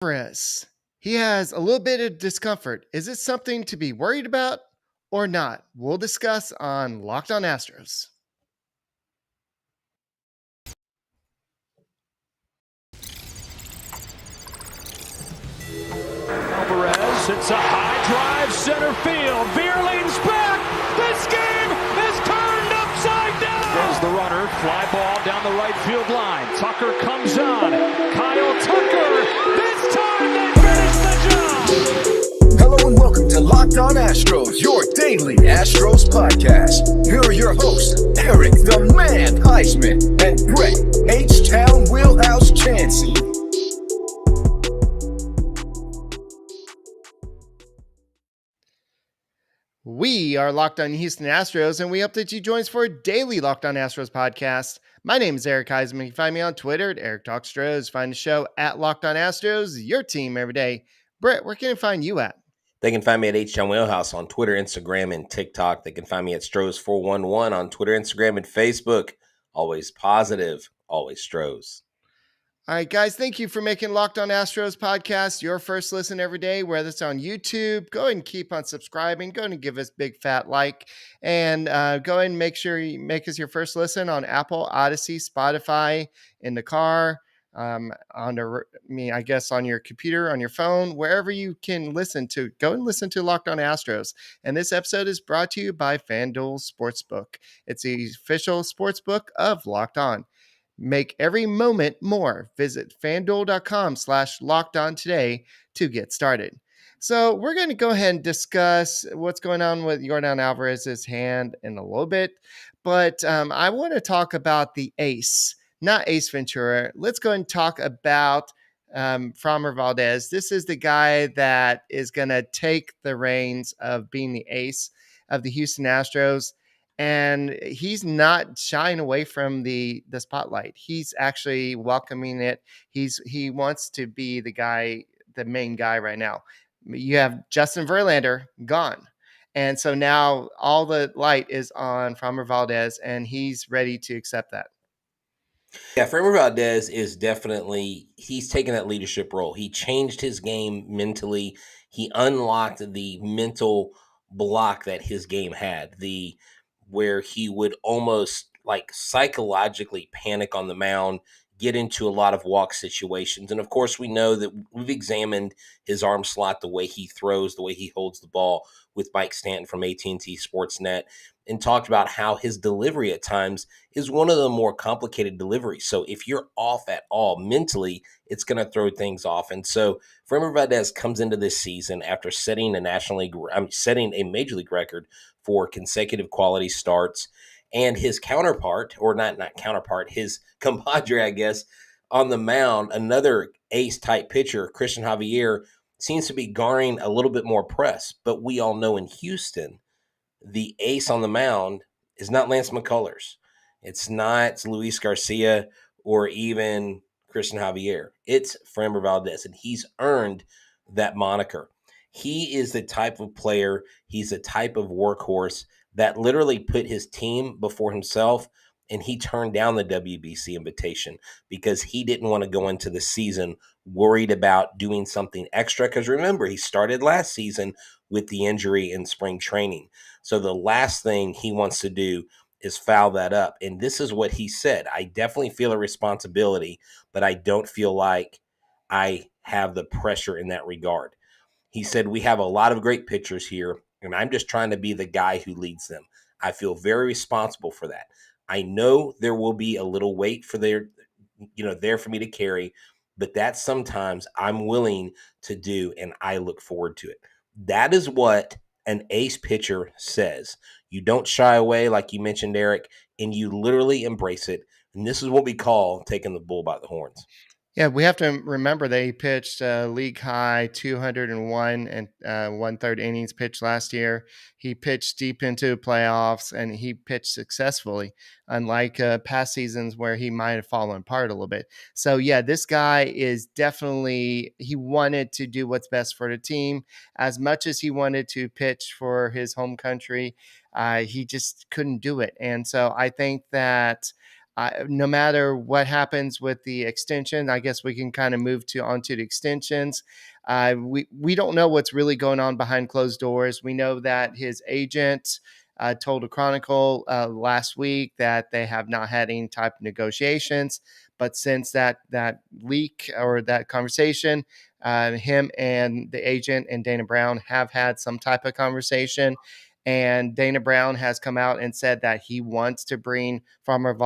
Alvarez. He has a little bit of discomfort. Is it something to be worried about or not? We'll discuss on Locked On Astros. Alvarez hits a high drive center field. Veer leans back. This game is turned upside down. There's the runner. Fly ball down the right field line. Tucker comes on. Kyle Tucker. This time they finish the job. Hello and welcome to Locked On Astros, your daily Astros podcast. Here are your hosts, Eric the Man Huysman and Brett H-Town Wheelhouse Chancey. We are Locked On Houston Astros, and we hope that you join us for a daily Locked On Astros podcast. My name is Eric Huysman. You can find me on Twitter at Eric Talks Astros. Find the show at Locked On Astros, your team every day. Brett, where can I find you at? They can find me at H-Town Wheelhouse on Twitter, Instagram, and TikTok. They can find me at Stros411 on Twitter, Instagram, and Facebook. Always positive, always Stros. All right, guys, thank you for making Locked On Astros podcast your first listen every day, whether it's on YouTube. Go ahead and keep on subscribing. Go ahead and give us a big fat like. And go ahead and make sure you make us your first listen on Apple, Odyssey, Spotify, in the car, on your computer, on your phone, wherever you can listen to. Go and listen to Locked On Astros. And this episode is brought to you by FanDuel Sportsbook. It's the official sportsbook of Locked On. Make every moment more. Visit fanduel.com/lockedon today to get started. So we're going to go ahead and discuss what's going on with Yordan Alvarez's hand in a little bit. But I want to talk about the ace, not Ace Ventura. Let's go ahead and talk about Framber Valdez. This is the guy that is going to take the reins of being the ace of the Houston Astros. And he's not shying away from the spotlight. He's actually welcoming it. He wants to be the main guy right now. You have Justin Verlander gone. And so now all the light is on Framber Valdez, and he's ready to accept that. Yeah, Framber Valdez is he's taken that leadership role. He changed his game mentally. He unlocked the mental block that his game had, where he would almost like psychologically panic on the mound, get into a lot of walk situations. And of course, we know that we've examined his arm slot, the way he throws, the way he holds the ball with Mike Stanton from AT&T Sportsnet, and talked about how his delivery at times is one of the more complicated deliveries. So if you're off at all mentally, it's going to throw things off. And so Framber Valdez comes into this season after setting a major league record for consecutive quality starts. And his counterpart, or not counterpart, his compadre, I guess, on the mound, another ace-type pitcher, Christian Javier, seems to be garnering a little bit more press. But we all know in Houston, the ace on the mound is not Lance McCullers. It's not Luis Garcia or even Christian Javier. It's Framber Valdez, and he's earned that moniker. He is the type of player, he's a type of workhorse that literally put his team before himself, and he turned down the WBC invitation because he didn't want to go into the season worried about doing something extra. Because remember, he started last season with the injury in spring training. So the last thing he wants to do is foul that up. And this is what he said: I definitely feel a responsibility, but I don't feel like I have the pressure in that regard. He said, we have a lot of great pitchers here, and I'm just trying to be the guy who leads them. I feel very responsible for that. I know there will be a little weight there for me to carry, but that's sometimes I'm willing to do, and I look forward to it. That is what an ace pitcher says. You don't shy away, like you mentioned, Eric, and you literally embrace it. And this is what we call taking the bull by the horns. Yeah, we have to remember that he pitched league high 201 and 1/3 innings pitched last year. He pitched deep into playoffs, and he pitched successfully, unlike past seasons where he might have fallen apart a little bit. So yeah, this guy is definitely, he wanted to do what's best for the team as much as he wanted to pitch for his home country. He just couldn't do it. And so I think that no matter what happens with the extension, I guess we can kind of move onto the extensions. We don't know what's really going on behind closed doors. We know that his agent told the Chronicle last week that they have not had any type of negotiations. But since that leak or that conversation, him and the agent and Dana Brown have had some type of conversation. And Dana Brown has come out and said that he wants to bring Framber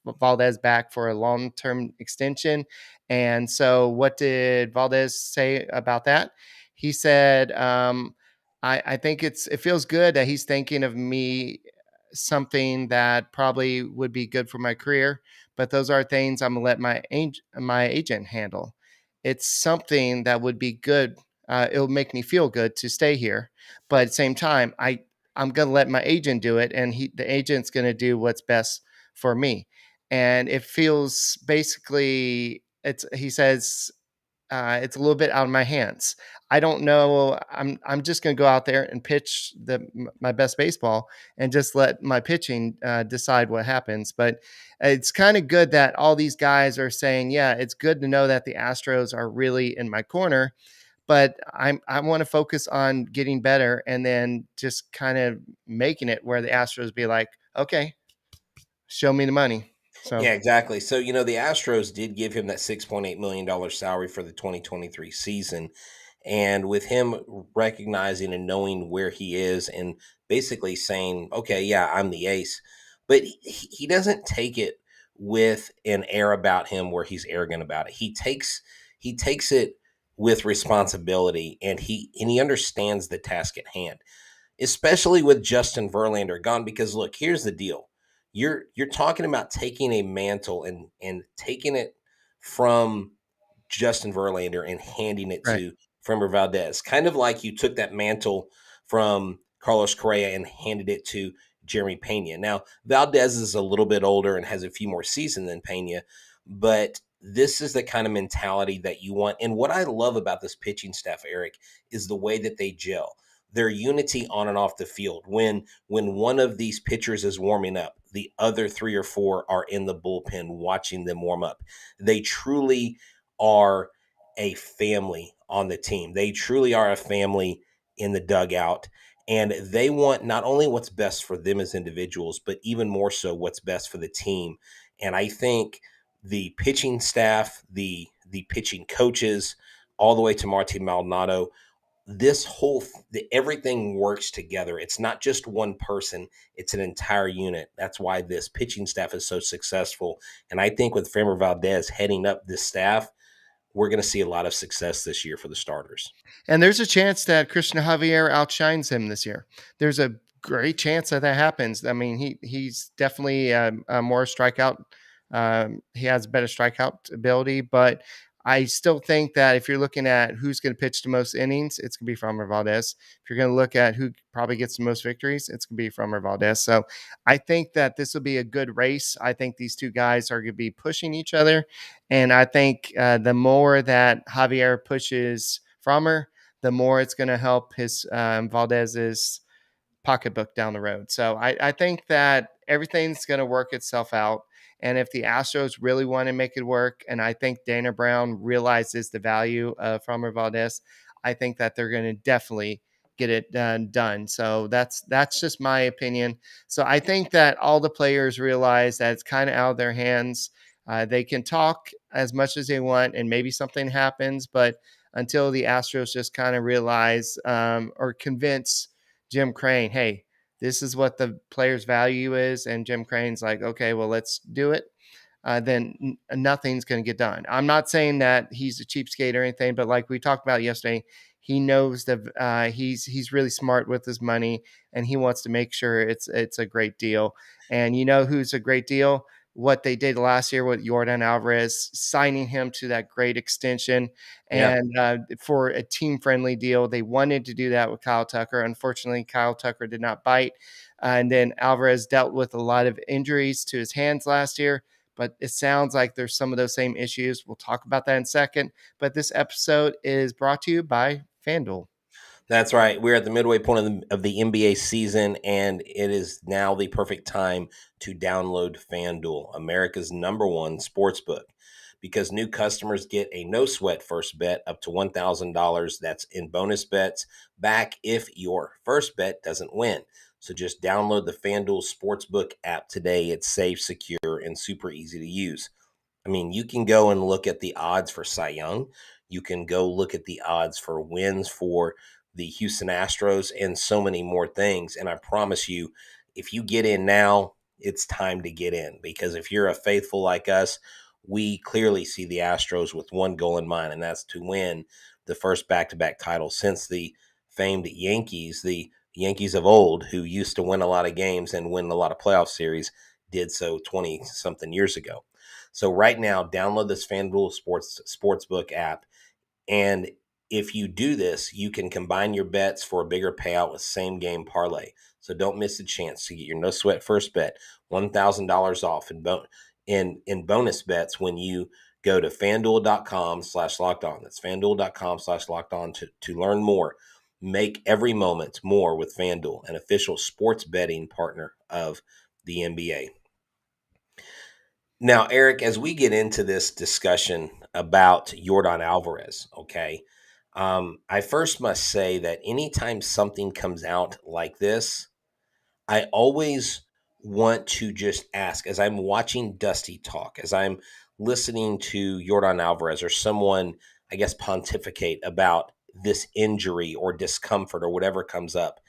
Valdez back for a long-term extension. And so what did Valdez say about that? He said, I think it feels good that he's thinking of me, something that probably would be good for my career, but those are things I'm gonna let my agent handle. It's something that would be good. It'll make me feel good to stay here, but at the same time, I'm gonna let my agent do it, and the agent's gonna do what's best for me. And it feels basically, he says, it's a little bit out of my hands. I don't know. I'm just going to go out there and pitch my best baseball and just let my pitching decide what happens. But it's kind of good that all these guys are saying, yeah, it's good to know that the Astros are really in my corner. But I want to focus on getting better and then just kind of making it where the Astros be like, okay, show me the money. So Yeah, exactly. So, the Astros did give him that $6.8 million salary for the 2023 season. And with him recognizing and knowing where he is and basically saying, okay, yeah, I'm the ace, but he doesn't take it with an air about him where he's arrogant about it. He takes it with responsibility, and he understands the task at hand, especially with Justin Verlander gone. Because look, here's the deal. You're talking about taking a mantle and taking it from Justin Verlander and handing it right. to Framber Valdez. Kind of like you took that mantle from Carlos Correa and handed it to Jeremy Pena. Now, Valdez is a little bit older and has a few more seasons than Pena, but this is the kind of mentality that you want. And what I love about this pitching staff, Eric, is the way that they gel. Their unity on and off the field. When one of these pitchers is warming up, the other three or four are in the bullpen watching them warm up. They truly are a family on the team. They truly are a family in the dugout. And they want not only what's best for them as individuals, but even more so what's best for the team. And I think the pitching staff, the pitching coaches, all the way to Martin Maldonado, everything works together. It's not just one person, it's an entire unit. That's why this pitching staff is so successful. And I think with Framber Valdez heading up this staff, we're going to see a lot of success this year for the starters. And there's a chance that Christian Javier outshines him this year. There's a great chance that happens. I mean, he's definitely a more strikeout. He has better strikeout ability, but I still think that if you're looking at who's going to pitch the most innings, it's going to be Framber Valdez. If you're going to look at who probably gets the most victories, it's going to be Framber Valdez. So I think that this will be a good race. I think these two guys are going to be pushing each other. And I think the more that Javier pushes Framber, the more it's going to help his Valdez's pocketbook down the road. So I think that everything's going to work itself out. And if the Astros really want to make it work, and I think Dana Brown realizes the value of Framber Valdez, I think that they're going to definitely get it done. So that's just my opinion. So I think that all the players realize that it's kind of out of their hands. They can talk as much as they want, and maybe something happens, but until the Astros just kind of realize or convince Jim Crane, hey, this is what the player's value is. And Jim Crane's like, okay, well, let's do it. Then nothing's going to get done. I'm not saying that he's a cheapskate or anything, but like we talked about yesterday, he knows that he's really smart with his money, and he wants to make sure it's a great deal. And you know who's a great deal? What they did last year with Yordan Alvarez, signing him to that great extension. Yeah. And for a team-friendly deal, they wanted to do that with Kyle Tucker. Unfortunately, Kyle Tucker did not bite. And then Alvarez dealt with a lot of injuries to his hands last year. But it sounds like there's some of those same issues. We'll talk about that in a second. But this episode is brought to you by FanDuel. That's right. We're at the midway point of the NBA season, and it is now the perfect time to download FanDuel, America's #1 sports book, because new customers get a no sweat first bet up to $1,000. That's in bonus bets back if your first bet doesn't win. So just download the FanDuel Sportsbook app today. It's safe, secure, and super easy to use. I mean, you can go and look at the odds for Cy Young. You can go look at the odds for wins for the Houston Astros and so many more things. And I promise you, if you get in now, it's time to get in, because if you're a faithful like us, we clearly see the Astros with one goal in mind, and that's to win the first back-to-back title since the famed Yankees, the Yankees of old, who used to win a lot of games and win a lot of playoff series, did so 20-something years ago. So right now, download this FanDuel Sportsbook app, and if you do this, you can combine your bets for a bigger payout with same game parlay. So don't miss a chance to get your no sweat first bet, $1,000 off in bonus bets when you go to fanduel.com/locked on. That's fanduel.com/locked on to learn more. Make every moment more with FanDuel, an official sports betting partner of the NBA. Now, Eric, as we get into this discussion about Yordan Alvarez, okay, I first must say that anytime something comes out like this, I always want to just ask, as I'm watching Dusty talk, as I'm listening to Yordan Alvarez or someone, I guess, pontificate about this injury or discomfort or whatever comes up,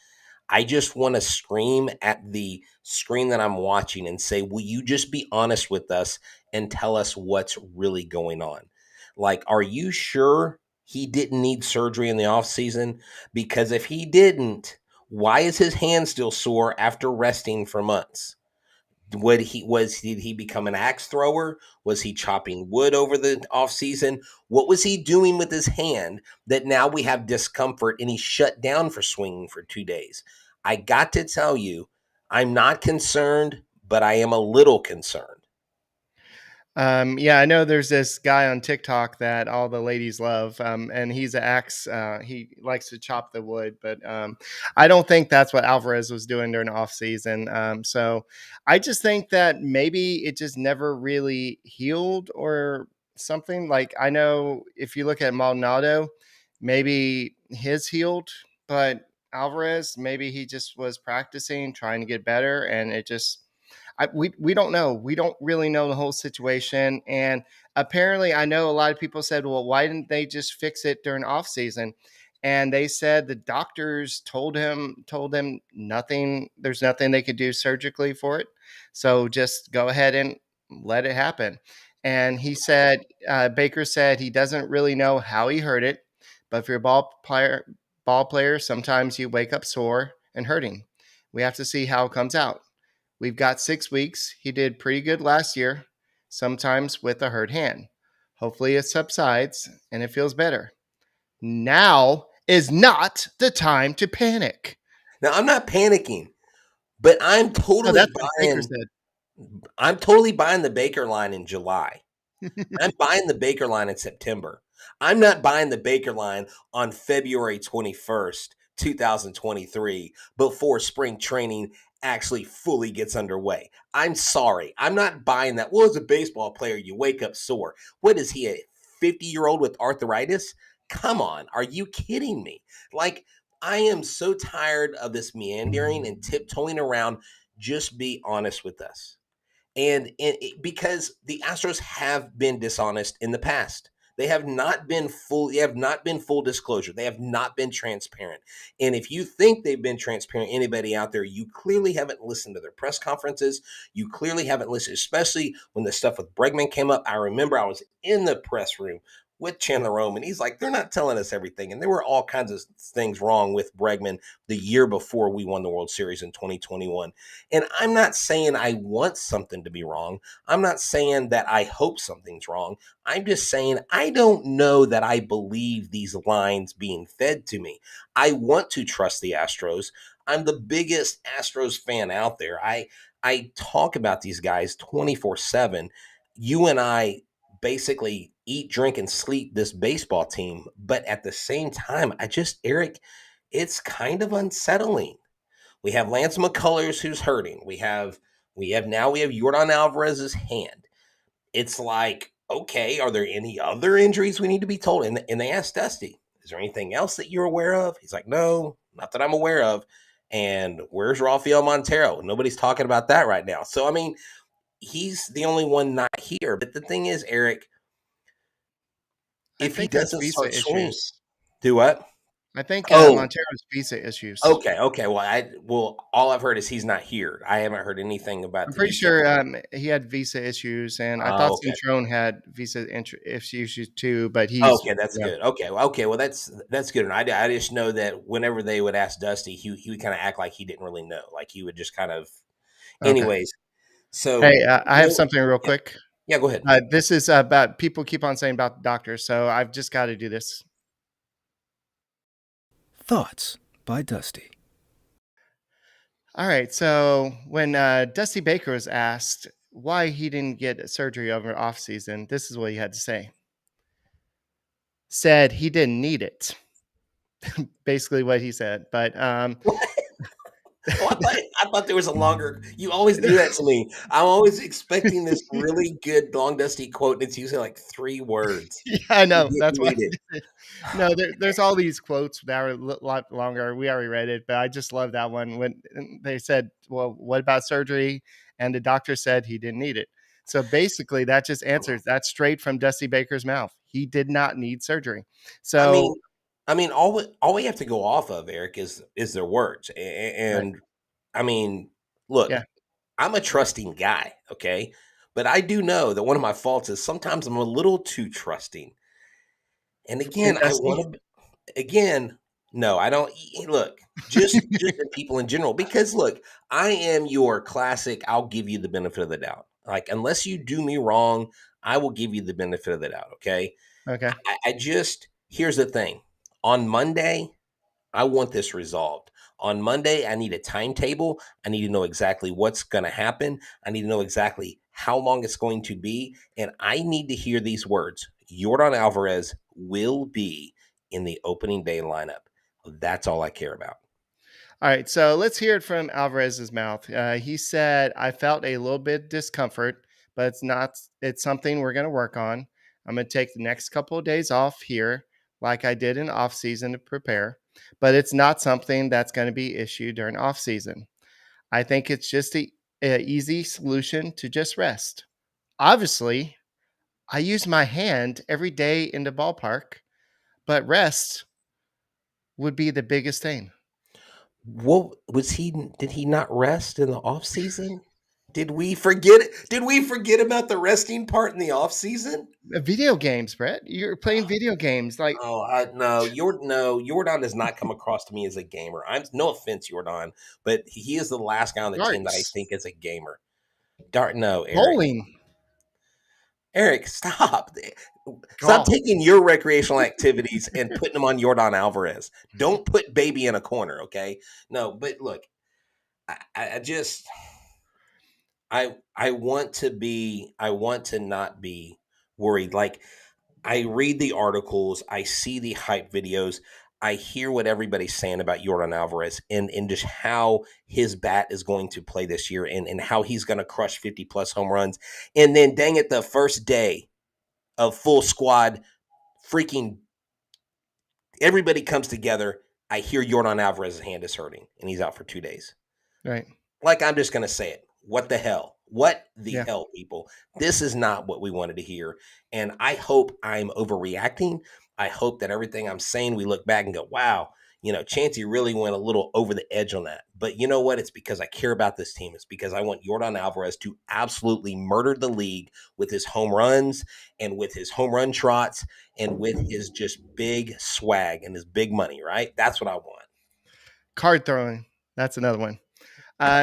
I just want to scream at the screen that I'm watching and say, will you just be honest with us and tell us what's really going on? Like, are you sure he didn't need surgery in the offseason? Because if he didn't, why is his hand still sore after resting for months? Did he become an axe thrower? Was he chopping wood over the offseason? What was he doing with his hand that now we have discomfort and he's shut down for swinging for 2 days? I got to tell you, I'm not concerned, but I am a little concerned. Yeah, I know there's this guy on TikTok that all the ladies love, and he's an axe. He likes to chop the wood, but I don't think that's what Alvarez was doing during the off season. So I just think that maybe it just never really healed or something. Like, I know if you look at Maldonado, maybe his healed, but Alvarez, maybe he just was practicing, trying to get better, and it just we don't know. We don't really know the whole situation. And apparently, I know a lot of people said, well, why didn't they just fix it during off season? And they said the doctors told them nothing. There's nothing they could do surgically for it. So just go ahead and let it happen. And he said, Baker said he doesn't really know how he hurt it, but if you're a ball player, sometimes you wake up sore and hurting. We have to see how it comes out. We've got 6 weeks. He did pretty good last year, sometimes with a hurt hand. Hopefully it subsides and it feels better. Now is not the time to panic. Now, I'm not panicking, but No, that's what Baker said. I'm totally buying the Baker line in July. I'm buying the Baker line in September. I'm not buying the Baker line on February 21st, 2023, before spring training actually fully gets underway. I'm sorry. I'm not buying that. Well, as a baseball player, you wake up sore. What is he, a 50-year-old with arthritis? Come on. Are you kidding me? Like, I am so tired of this meandering and tiptoeing around. Just be honest with us. Because the Astros have been dishonest in the past. They have not been full disclosure. They have not been transparent. And if you think they've been transparent, anybody out there, you clearly haven't listened to their press conferences. You clearly haven't listened, especially when the stuff with Bregman came up. I remember I was in the press room with Chandler Rome, and he's like, they're not telling us everything. And there were all kinds of things wrong with Bregman the year before we won the World Series in 2021. And I'm not saying I want something to be wrong. I'm not saying that I hope something's wrong. I'm just saying I don't know that I believe these lines being fed to me. I want to trust the Astros. I'm the biggest Astros fan out there. I talk about these guys 24/7. You and I basically eat, drink, and sleep this baseball team. But at the same time, Eric, it's kind of unsettling. We have Lance McCullers who's hurting. We have Yordan Alvarez's hand. It's like, okay, are there any other injuries we need to be told? And they asked Dusty, is there anything else that you're aware of? He's like, no, not that I'm aware of. And where's Rafael Montero? Nobody's talking about that right now. So, I mean, he's the only one not here. But the thing is, Eric, I if he think that's doesn't visa start swinging, issues. do what? I think Oh, Montero's visa issues. okay. Well, all I've heard is he's not here. I haven't heard anything about I'm the pretty visa. sure he had visa issues, and I thought Okay. Centrone had visa issues too, but he's Okay, that's good. Okay. Well, that's good. And I just know that whenever they would ask Dusty, he would kind of act like he didn't really know. Like he would just kind of. okay. Anyways, so Hey, I have something real yeah, quick. yeah. Go ahead. This is about people keep on saying about the doctor, so I've just got to do this. Thoughts by Dusty. All right. So when Dusty Baker was asked why he didn't get surgery over off season, this is what he had to say. Said he didn't need it. Basically what he said. But Oh, I thought there was a longer. You always do that to me. I'm always expecting this really good long Dusty quote, and it's usually like 3 words. yeah, I You know. didn't That's why. need it. No, there's all these quotes that are a lot longer. We already read it, but I just love that one when they said, "Well, what about surgery?" And the doctor said he didn't need it. So basically, that just answers that straight from Dusty Baker's mouth. He did not need surgery. I So mean, all we have to go off of, Eric, is their words. right, And I mean, look, yeah, I'm a trusting guy, okay? But I do know that one of my faults is sometimes I'm a little too trusting. And in again, I Dusty. want to again, no, I don't look, just in people in general because look, I am your classic I'll give you the benefit of the doubt. Like unless you do me wrong, I will give you the benefit of the doubt, okay? Okay. I just here's the thing. On Monday, I want this resolved. On Monday, I need a timetable. I need to know exactly what's going to happen. I need to know exactly how long it's going to be. And I need to hear these words Yordan Alvarez will be in the opening day lineup. That's all I care about. All right, so let's hear it from Alvarez's mouth. He said, "I felt a little bit discomfort, but it's not. It's something we're going to work on. I'm going to take the next couple of days off here, like I did in off season to prepare. But it's not something that's going to be issue during off season. I think it's just a easy solution to just rest. Obviously, I use my hand every day in the ballpark, but rest would be the biggest thing." What was he? Did he not rest in the off season? Did we forget? Did we forget about the resting part in the off season? Video games, Brett. You're playing video games. Like, Oh, Yordan does not come across to me as a gamer. I'm no offense, Yordan, but he is the last guy on the team that I darts, think is a gamer. Dart, no, Eric. bowling, Eric, stop. Stop golf. taking your recreational activities and putting them on Yordan Alvarez. Don't put baby in a corner, okay? No, but look, I just I want to not be worried. Like I read the articles, I see the hype videos, I hear what everybody's saying about Yordan Alvarez and just how his bat is going to play this year and how he's going to crush 50 plus home runs. And then dang it, the first day of full squad, freaking everybody comes together. I hear Yordan Alvarez's hand is hurting and he's out for 2 days. Right. Like I'm just going to say it. What the hell? What the Yeah. hell, people? This is not what we wanted to hear. And I hope I'm overreacting. I hope that everything I'm saying, we look back and go, wow, Chancey really went a little over the edge on that. But you know what? It's because I care about this team. It's because I want Yordan Alvarez to absolutely murder the league with his home runs and with his home run trots and with his just big swag and his big money, right? That's what I want. Card throwing. That's another one.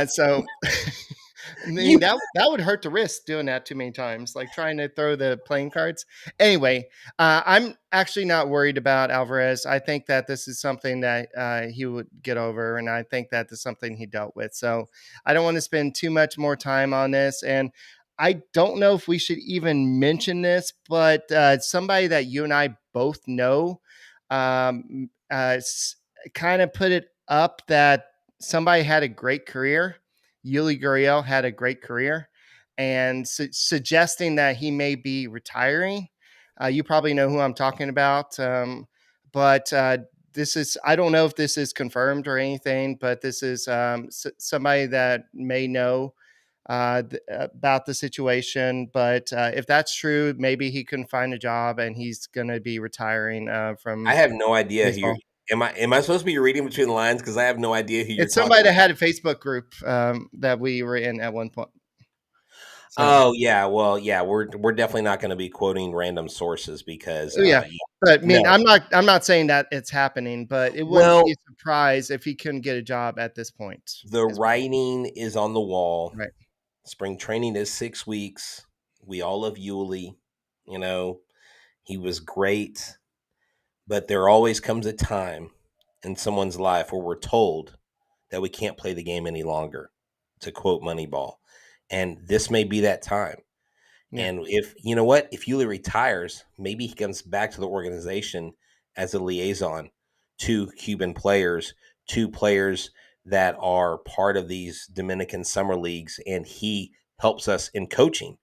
So I You mean that would hurt the wrist doing that too many times, like trying to throw the playing cards. Anyway, I'm actually not worried about Alvarez. I think that this is something that he would get over, and I think that is something he dealt with. So I don't want to spend too much more time on this. And I don't know if we should even mention this, but somebody that you and I both know kind of put it up that somebody had a great career. Yuli Gurriel had a great career, and suggesting that he may be retiring. You probably know who I'm talking about, but this is, I don't know if this is confirmed or anything, but this is somebody that may know about the situation. But if that's true, maybe he couldn't find a job and he's going to be retiring I from have no idea who you're. baseball. Am I supposed to be reading between the lines? Because I have no idea who you're It's talking somebody that about. had a Facebook group that we were in at one point. So, Oh yeah, well yeah, we're definitely not going to be quoting random sources because yeah. But I mean, no. I'm not saying that it's happening, but it wouldn't be Well, a surprise if he couldn't get a job at this point. the writing is on the wall. Right. Spring training is 6 weeks. We all love Yuli. He was great, but there always comes a time in someone's life where we're told that we can't play the game any longer, to quote Moneyball. And this may be that time. Yeah. And if Yuli retires, maybe he comes back to the organization as a liaison to Cuban players, to players that are part of these Dominican summer leagues, and he helps us in coaching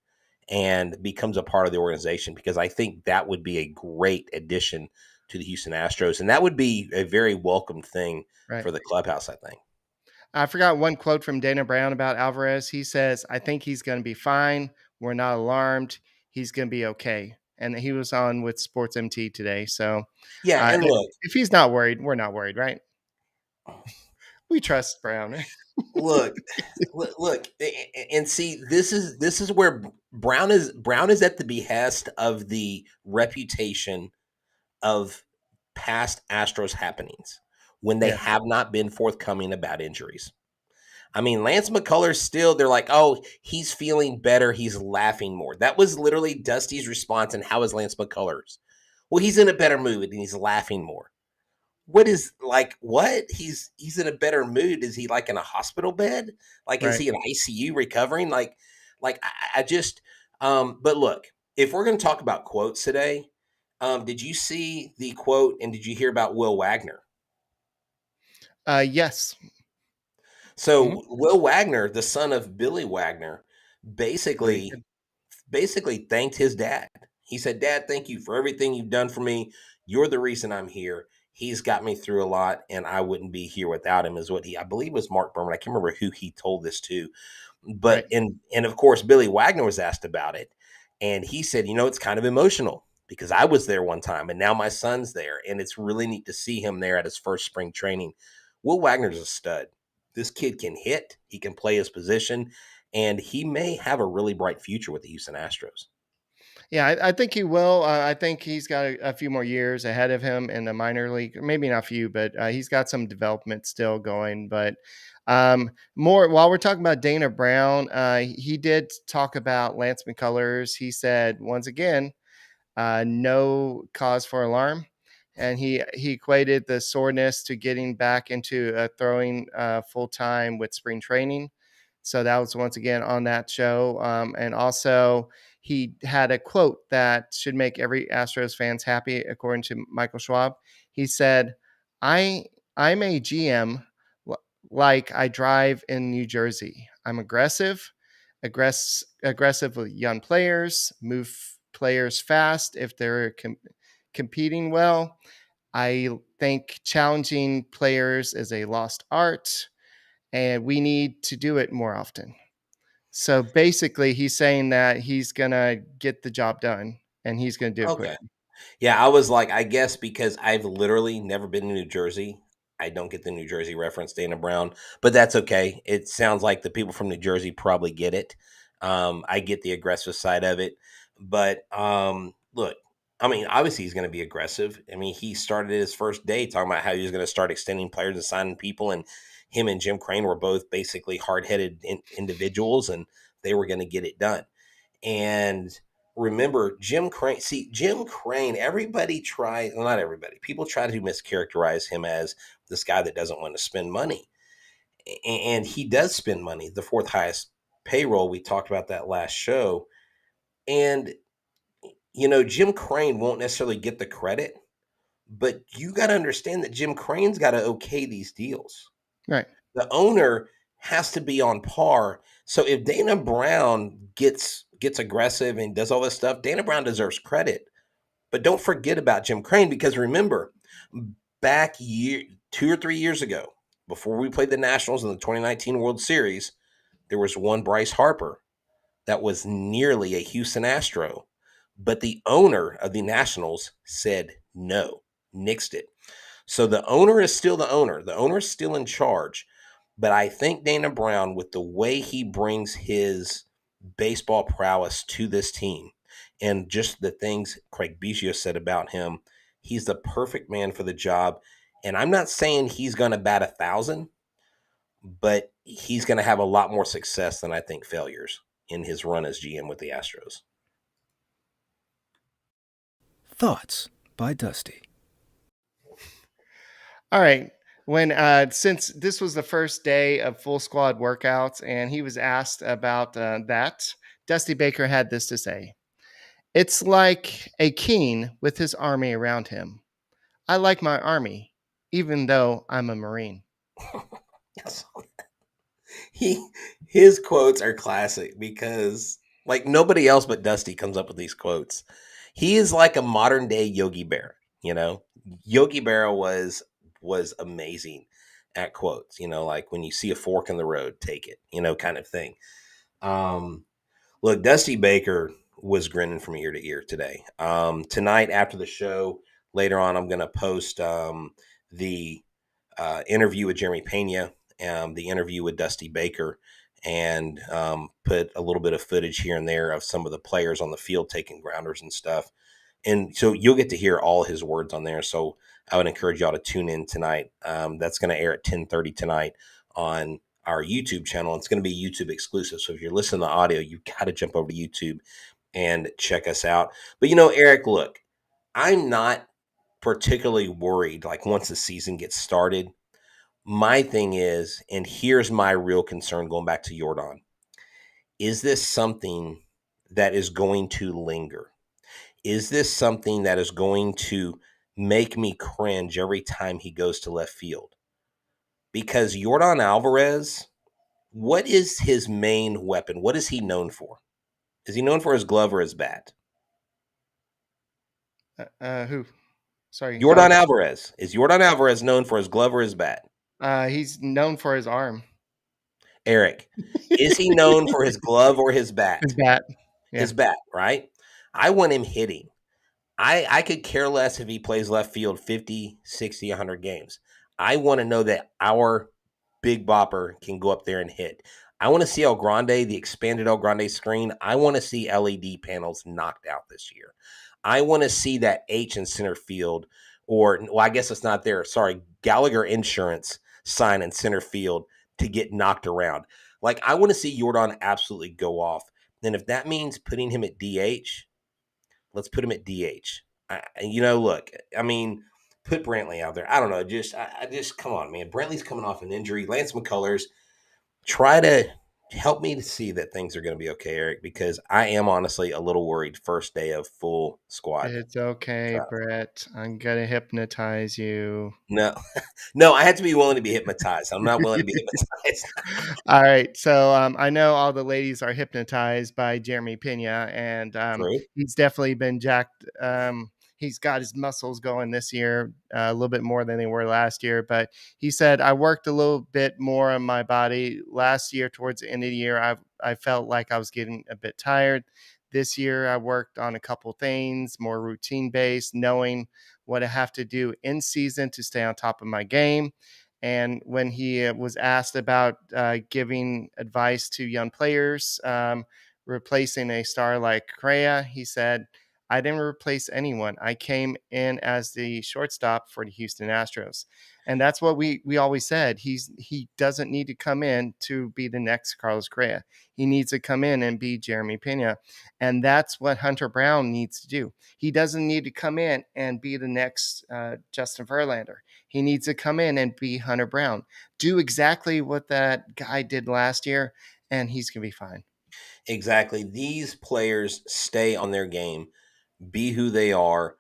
and becomes a part of the organization, because I think that would be a great addition to the Houston Astros, and that would be a very welcome thing Right. for the clubhouse, I think. I forgot one quote from Dana Brown about Alvarez. He says, "I think he's going to be fine. We're not alarmed. He's going to be okay." And he was on with Sports MT today. So Yeah, and look, if he's not worried, we're not worried, right? We trust Brown. look, look, and see, this is where Brown is at the behest of the reputation of past Astros happenings when they Yeah. have not been forthcoming about injuries. I mean, Lance McCullers still, they're like, oh, he's feeling better. He's laughing more. That was literally Dusty's response. And how is Lance McCullers? Well, he's in a better mood and he's laughing more. What is, like, what? He's in a better mood. Is he like in a hospital bed? Like, is Right. he in ICU recovering? I just, but look, if we're going to talk about quotes today, did you see the quote and did you hear about Will Wagner? Yes. Mhm. So Will Wagner, the son of Billy Wagner, Very basically good. thanked his dad. He said, "Dad, thank you for everything you've done for me. You're the reason I'm here. He's got me through a lot, and I wouldn't be here without him." Is what I believe was Mark Berman. I can't remember who he told this to, but Right. and of course Billy Wagner was asked about it, and he said, it's kind of emotional because I was there one time, and now my son's there, and it's really neat to see him there at his first spring training. Will Wagner's a stud. This kid can hit. He can play his position, and he may have a really bright future with the Houston Astros. Yeah, I think he will. I think he's got a few more years ahead of him in the minor league. Maybe not a few, but he's got some development still going. But more while we're talking about Dana Brown, he did talk about Lance McCullers. He said once again, no cause for alarm. And he equated the soreness to getting back into throwing full time with spring training. So that was once again on that show. And also, he had a quote that should make every Astros fans happy, according to Michael Schwab. He said, "I I'm a GM like I drive in New Jersey. I'm aggressive with young players, move players fast if they're competing well. I think challenging players is a lost art, and we need to do it more often." So basically, he's saying that he's going to get the job done and he's going to do it Okay. quickly. Yeah, I was like, I guess because I've literally never been to New Jersey, I don't get the New Jersey reference, Dana Brown, but that's okay. It sounds like the people from New Jersey probably get it. I get the aggressive side of it, but look, I mean, obviously he's going to be aggressive. I mean, he started his first day talking about how he was going to start extending players and signing people, and him and Jim Crane were both basically hard-headed individuals, and they were going to get it done. And remember, Jim Crane. See, Jim Crane, everybody try, well, not everybody, people try to mischaracterize him as this guy that doesn't want to spend money. And he does spend money, the fourth highest payroll. We talked about that last show. And, Jim Crane won't necessarily get the credit But you got to understand that Jim Crane's got to okay these deals. Right. The owner has to be on par. So if Dana Brown gets aggressive and does all this stuff, Dana Brown deserves credit. But don't forget about Jim Crane, because remember, back 2 or 3 years ago, before we played the Nationals in the 2019 World Series, there was one Bryce Harper that was nearly a Houston Astro. But the owner of the Nationals said no, nixed it. So the owner is still the owner. The owner is still in charge. But I think Dana Brown, with the way he brings his baseball prowess to this team and just the things Craig Biggio said about him, he's the perfect man for the job. And I'm not saying he's going to bat 1,000, but he's going to have a lot more success than I think failures in his run as GM with the Astros. Thoughts by Dusty. All right. When since this was the first day of full squad workouts and he was asked about that, Dusty Baker had this to say. It's like a king with his army around him. I like my army, even though I'm a Marine. His quotes are classic because like nobody else but Dusty comes up with these quotes. He is like a modern day Yogi Berra, you know. Yogi Berra was amazing at quotes, you know, like when you see a fork in the road, take it, you know, kind of thing. Look, Dusty Baker was grinning from ear to ear today. Tonight after the show, later on, I'm going to post the interview with Jeremy Pena, the interview with Dusty Baker, and put a little bit of footage here and there of some of the players on the field taking grounders and stuff. And so you'll get to hear all his words on there. So I would encourage y'all to tune in tonight. That's going to air at 10:30 tonight on our YouTube channel. It's going to be YouTube exclusive. So if you're listening to audio, you've got to jump over to YouTube and check us out. But, you know, Eric, look, I'm not particularly worried like once the season gets started. My thing is, and here's my real concern going back to Yordan, is this something that is going to linger? Is this something that is going to make me cringe every time he goes to left field? Because Yordan Alvarez, what is his main weapon? What is he known for? Is he known for his glove or his bat? Who? Sorry. Yordan Alvarez. Is Yordan Alvarez known for his glove or his bat? He's known for his arm. Eric, is he known for his glove or his bat? His bat. Yeah. His bat, right? I want him hitting. I could care less if he plays left field 50, 60, 100 games. I want to know that our big bopper can go up there and hit. I want to see El Grande, the expanded El Grande screen. I want to see LED panels knocked out this year. I want to see that H in center field, or, well, I guess it's not there. Sorry, Gallagher Insurance sign in center field to get knocked around. Like, I want to see Yordan absolutely go off. And if that means putting him at DH, let's put him at DH. Look, I mean, put Brantley out there. I don't know. I just come on, man. Brantley's coming off an injury. Lance McCullers, try to help me to see that things are going to be okay, Eric, because I am honestly a little worried first day of full squad. It's okay, Brett. I'm going to hypnotize you. No, I have to be willing to be hypnotized. I'm not willing to be hypnotized. All right. So I know all the ladies are hypnotized by Jeremy Pena, and he's definitely been jacked. He's got his muscles going this year a little bit more than they were last year. But he said, I worked a little bit more on my body last year. Towards the end of the year, I felt like I was getting a bit tired. This year, I worked on a couple things, more routine based, knowing what I have to do in season to stay on top of my game. And when he was asked about giving advice to young players, replacing a star like Correa, he said, I didn't replace anyone. I came in as the shortstop for the Houston Astros. And that's what we always said. He doesn't need to come in to be the next Carlos Correa. He needs to come in and be Jeremy Pena. And that's what Hunter Brown needs to do. He doesn't need to come in and be the next Justin Verlander. He needs to come in and be Hunter Brown. Do exactly what that guy did last year, and he's going to be fine. Exactly. These players stay on their game, be who they are,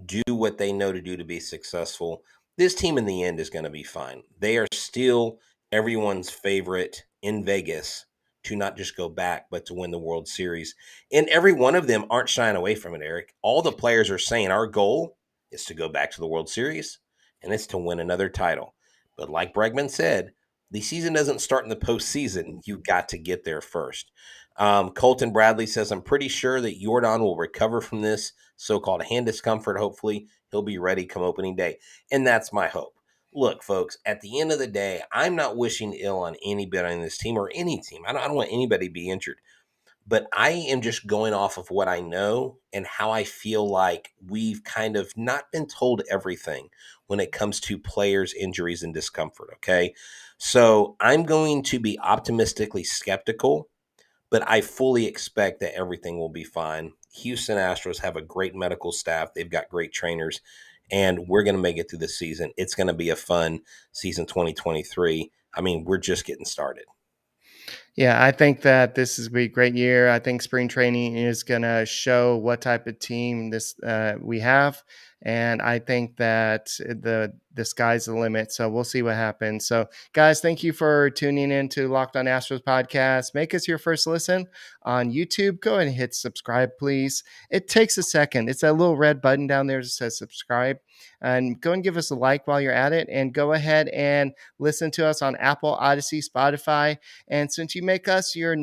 do what they know to do to be successful, this team in the end is going to be fine. They are still everyone's favorite in Vegas to not just go back, but to win the World Series. And every one of them aren't shying away from it, Eric. All the players are saying our goal is to go back to the World Series and it's to win another title. But like Bregman said, the season doesn't start in the postseason. You got to get there first. Colton Bradley says, I'm pretty sure that Yordan will recover from this so-called hand discomfort. Hopefully he'll be ready come opening day. And that's my hope. Look, folks, at the end of the day, I'm not wishing ill on anybody on this team or any team. I don't want anybody to be injured. But I am just going off of what I know and how I feel like we've kind of not been told everything when it comes to players' injuries and discomfort, okay? So I'm going to be optimistically skeptical, but I fully expect that everything will be fine. Houston Astros have a great medical staff. They've got great trainers, and we're going to make it through the season. It's going to be a fun season 2023. I mean, we're just getting started. Yeah, I think that this is going to be a great year. I think spring training is going to show what type of team this we have, and I think that the sky's the limit. So we'll see what happens. So, guys, thank you for tuning in to Locked On Astros podcast. Make us your first listen on YouTube. Go ahead and hit subscribe, please. It takes a second. It's that little red button down there that says subscribe, and go and give us a like while you're at it. And go ahead and listen to us on Apple, Odyssey, Spotify. And since you make us your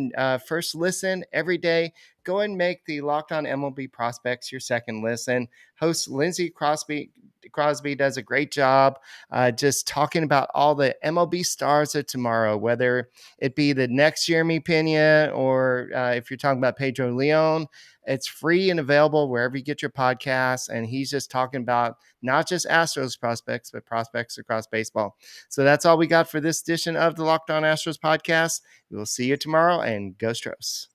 first listen every day, go and make the Locked On MLB Prospects your second listen. Host Lindsey Crosby does a great job just talking about all the MLB stars of tomorrow, whether it be the next Jeremy Pena or if you're talking about Pedro Leon. It's free and available wherever you get your podcasts. And he's just talking about not just Astros prospects, but prospects across baseball. So that's all we got for this edition of the Locked On Astros podcast. We will see you tomorrow, and go Astros.